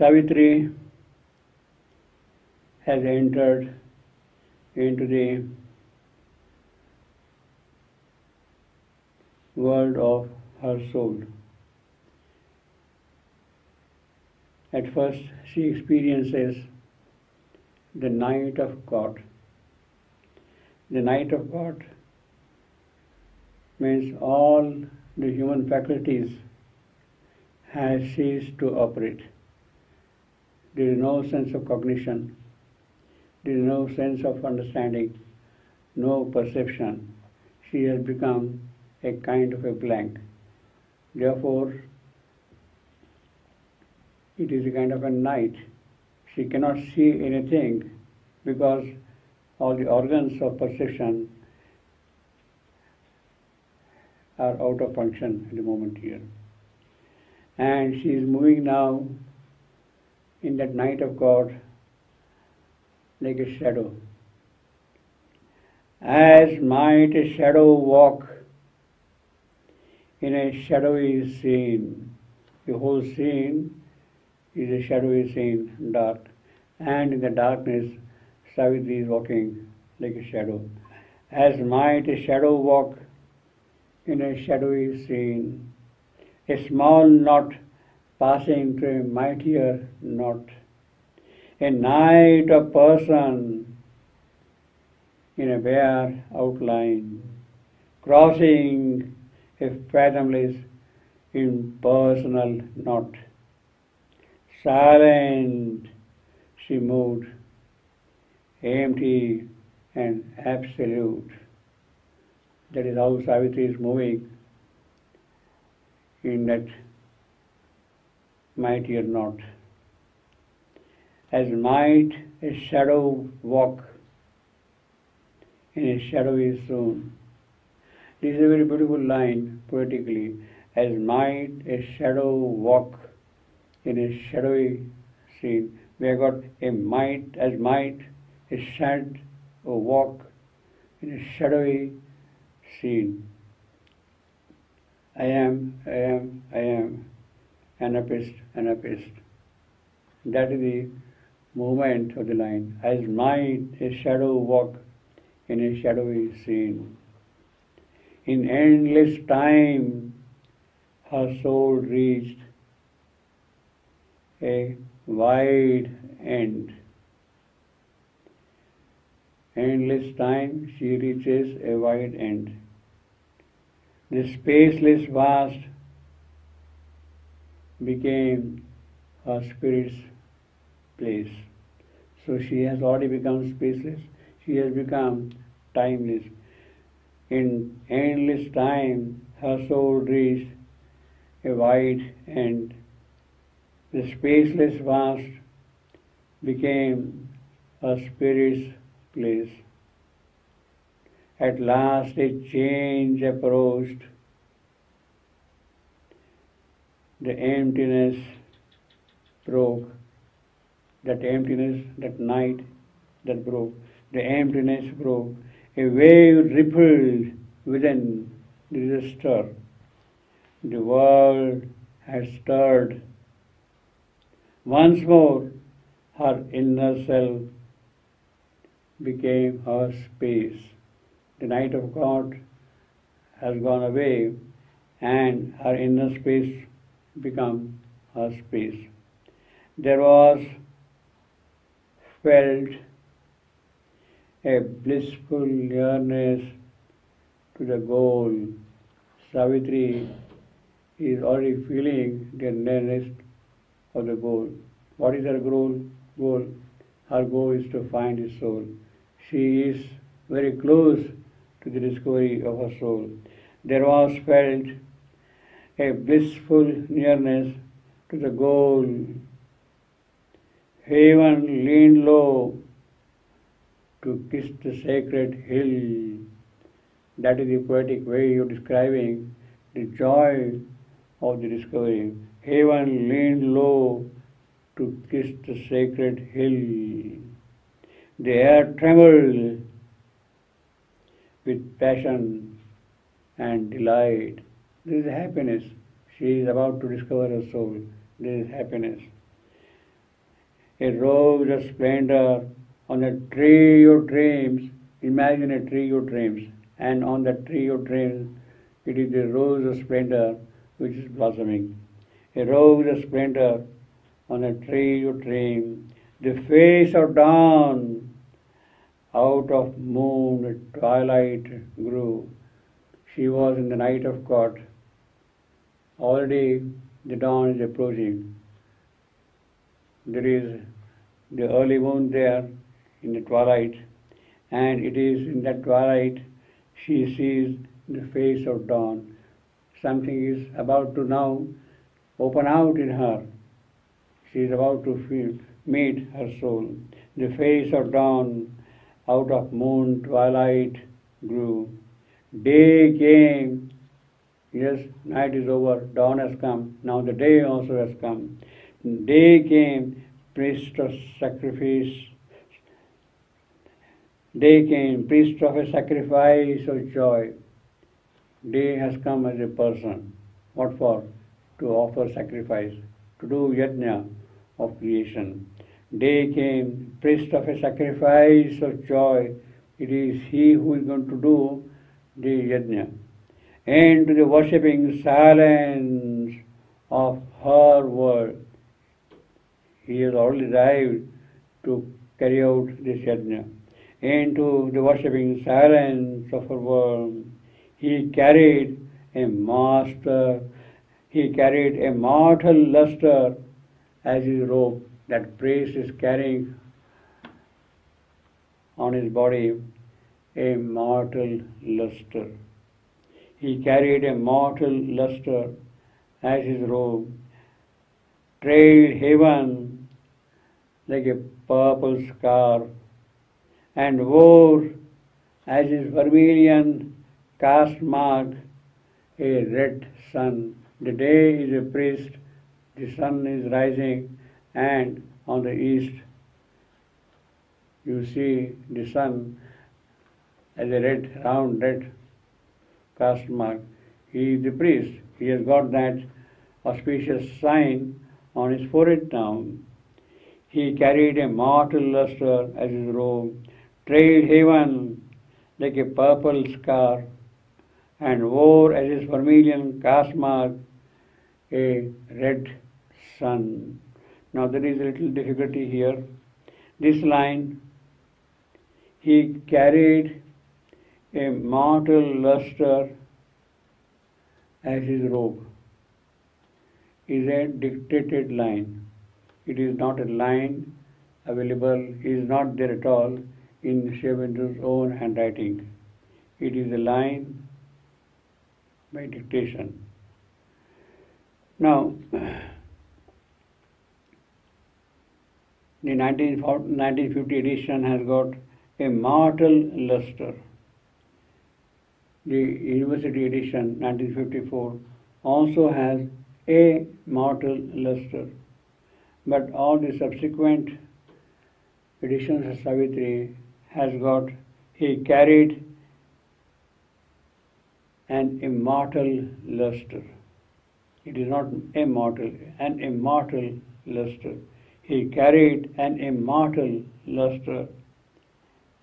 Savitri has entered into the world of her soul. At first, she experiences the night of God. The night of God means all the human faculties has ceased to operate. There is no sense of cognition. There is no sense of understanding, no perception. She has become a kind of a blank. Therefore, it is a kind of a night. She cannot see anything because all the organs of perception are out of function at the moment here. And she is moving now in that night of God like a shadow. As might a shadow walk in a shadowy scene. The whole scene is a shadowy scene, dark. And in the darkness, Savitri is walking like a shadow. As might a shadow walk in a shadowy scene, a small knot passing through a mightier knot, a night of person in a bare outline, crossing a fathomless impersonal knot. Silent she moved, empty and absolute. That is how Savitri is moving in that mightier knot. As might a shadow walk in a shadowy scene. This is a very beautiful line poetically. As might a shadow walk in a shadowy scene. We have got a might, as might a shadow walk in a shadowy scene. I am, anarchist. That is the movement of the line. As might a shadow walk in a shadowy scene. In endless time, her soul reached a wide end. Endless time, she reaches a wide end. The spaceless vast became her spirit's place. So she has already become spaceless. She has become timeless. In endless time, her soul reached a wide end. The spaceless vast became her spirit's place. At last a change approached. The emptiness broke. That emptiness, that night that broke. The emptiness broke. A wave rippled within. There is a stir. The world has stirred. Once more, her inner self became her space. The night of God has gone away, and her inner space become her space. There was felt a blissful nearness to the goal. Savitri is already feeling the nearness of the goal. What is her goal? Her goal is to find his soul. She is very close to the discovery of her soul. There was felt a blissful nearness to the goal. Heaven leaned low to kiss the sacred hill. That is the poetic way of describing the joy of the discovery. Heaven leaned low to kiss the sacred hill. The air trembled with passion and delight. This is happiness. She is about to discover her soul. This is happiness. a rose of splendor on the tree of dreams. Imagine a tree of dreams, and on the tree of dreams, it is a rose of splendor which is blossoming. A rose of splendor on a tree of dreams. The face of dawn, out of moon, twilight grew. She was in the night of God. Already the dawn is approaching. There is the early moon there in the twilight, and it is in that twilight she sees the face of dawn. Something is about to now open out in her. She is about to meet her soul. The face of dawn, out of moon twilight grew. Day came. Yes, night is over, dawn has come. Now the day also has come. Day came, priest of sacrifice. Day came, priest of a sacrifice of joy. Day has come as a person. What for? To offer sacrifice, to do yajna of creation. Day came, priest of a sacrifice of joy. It is he who is going to do the yajna. And to the worshipping silence of her word. He has already arrived to carry out this yajna. And to the worshipping silence of her word, he carried a master, he carried a mortal luster as his robe. That priest is carrying on his body a mortal luster. He carried a mortal luster as his robe, trailed heaven like a purple scarf, and wore as his vermilion caste mark a red sun. The day is a priest, the sun is rising, and on the east you see the sun as a red, round red caste mark. He is the priest. He has got that auspicious sign on his forehead now. He carried a mortal luster as his robe, trailed heaven like a purple scarf, and wore as his vermilion caste mark a red sun. Now there is a little difficulty here. This line, he carried a mortal luster as his robe, is a dictated line. It is not a line available, is not there at all in Shivabendu's own handwriting. It is a line by dictation. Now, the 1950 edition has got a mortal luster. The University edition 1954 also has a mortal luster. But all the subsequent editions of Savitri has got, he carried an immortal luster. It is not immortal, an immortal luster. He carried an immortal luster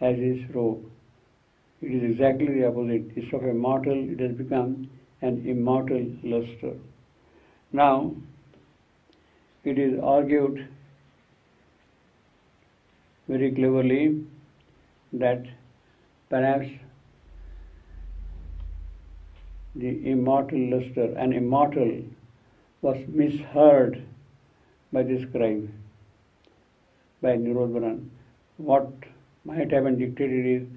as his robe. It is exactly the opposite. Instead of a mortal, it has become an immortal luster. Now, it is argued very cleverly that perhaps the immortal luster, an immortal, was misheard by the scribe, by Nirodhanan. What might have been dictated is,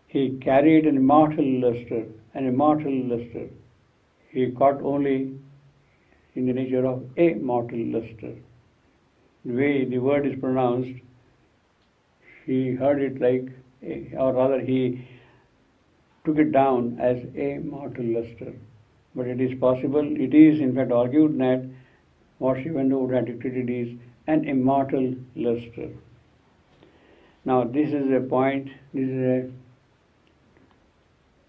he carried an immortal luster, an immortal luster. He caught only in the nature of a mortal luster. The way the word is pronounced, he heard it like, or rather he took it down as a mortal luster. But it is possible, it is in fact argued that what Shivendu would have dictated is an immortal luster. Now this is a point, this is a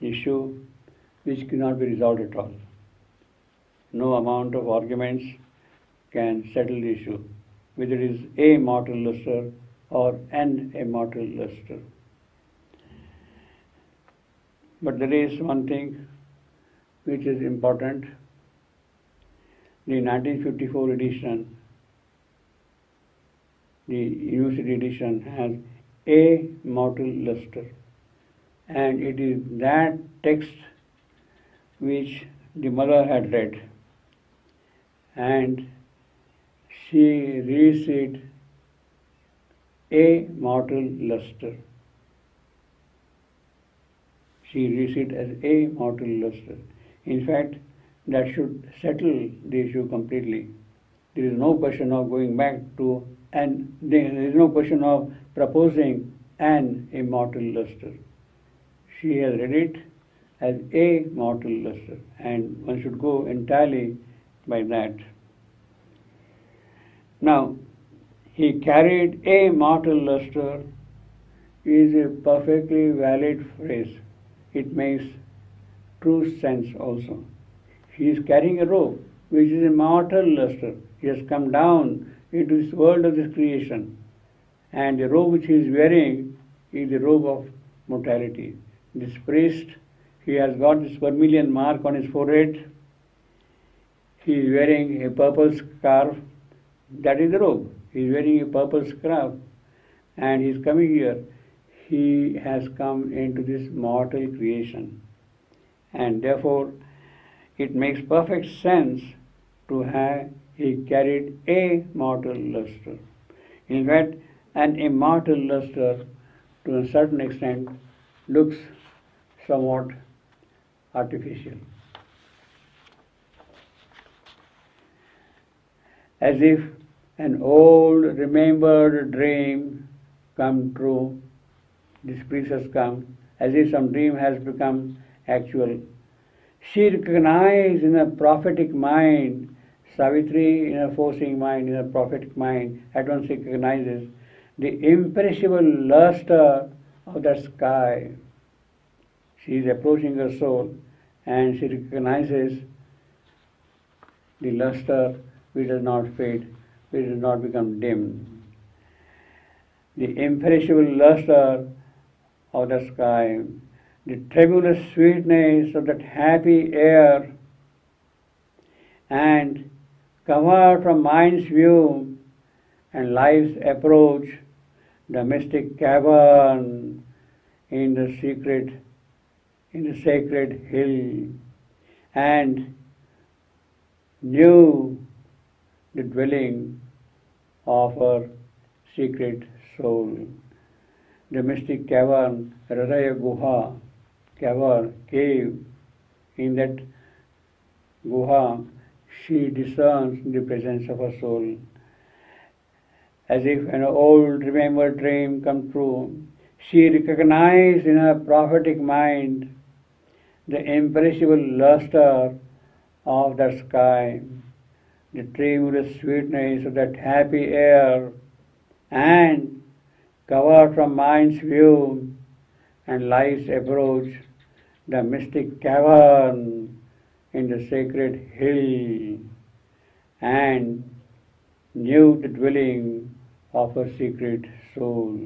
issue which cannot be resolved at all. No amount of arguments can settle the issue. whether it is a mortal luster or an immortal luster. But there is one thing which is important. The 1954 edition, the university edition, has a mortal luster, and it is that text which the mother had read, and she reads it a mortal luster. She reads it as a mortal luster. In fact, that should settle the issue completely. There is no question of going back to, and there is no question of proposing an immortal luster. She has read it as a mortal luster, and one should go entirely by that. Now, he carried a mortal luster is a perfectly valid phrase. It makes true sense also. He is carrying a robe which is a mortal luster. He has come down into this world of this creation, and the robe which he is wearing is the robe of mortality. This priest, he has got this vermilion mark on his forehead. He is wearing a purple scarf. That is the robe. He is wearing a purple scarf, and he is coming here. He has come into this mortal creation, and therefore it makes perfect sense to have he carried a mortal luster. In fact, an immortal luster, to a certain extent, looks somewhat artificial, as if an old remembered dream come true. This priest has come, as if some dream has become actual. She recognized in her prophetic mind, Savitri in her foreseeing mind, in her prophetic mind, at once recognizes the imperishable luster of the sky. She is approaching her soul, and she recognizes the luster which does not fade, which does not become dim. The imperishable luster of the sky, the tremulous sweetness of that happy air, and covered from mind's view and life's approach, the mystic cavern in the sacred hill, and knew the dwelling of her secret soul. The mystic cavern, Hridaya Guha, cavern, cave. In that Guha, she discerns the presence of her soul. As if an old remembered dream come true, she recognized in her prophetic mind the imperishable luster of the sky, the tremulous sweetness of that happy air, and covered from mind's view and life's approach, the mystic cavern in the sacred hill, and knew the dwelling of her secret soul.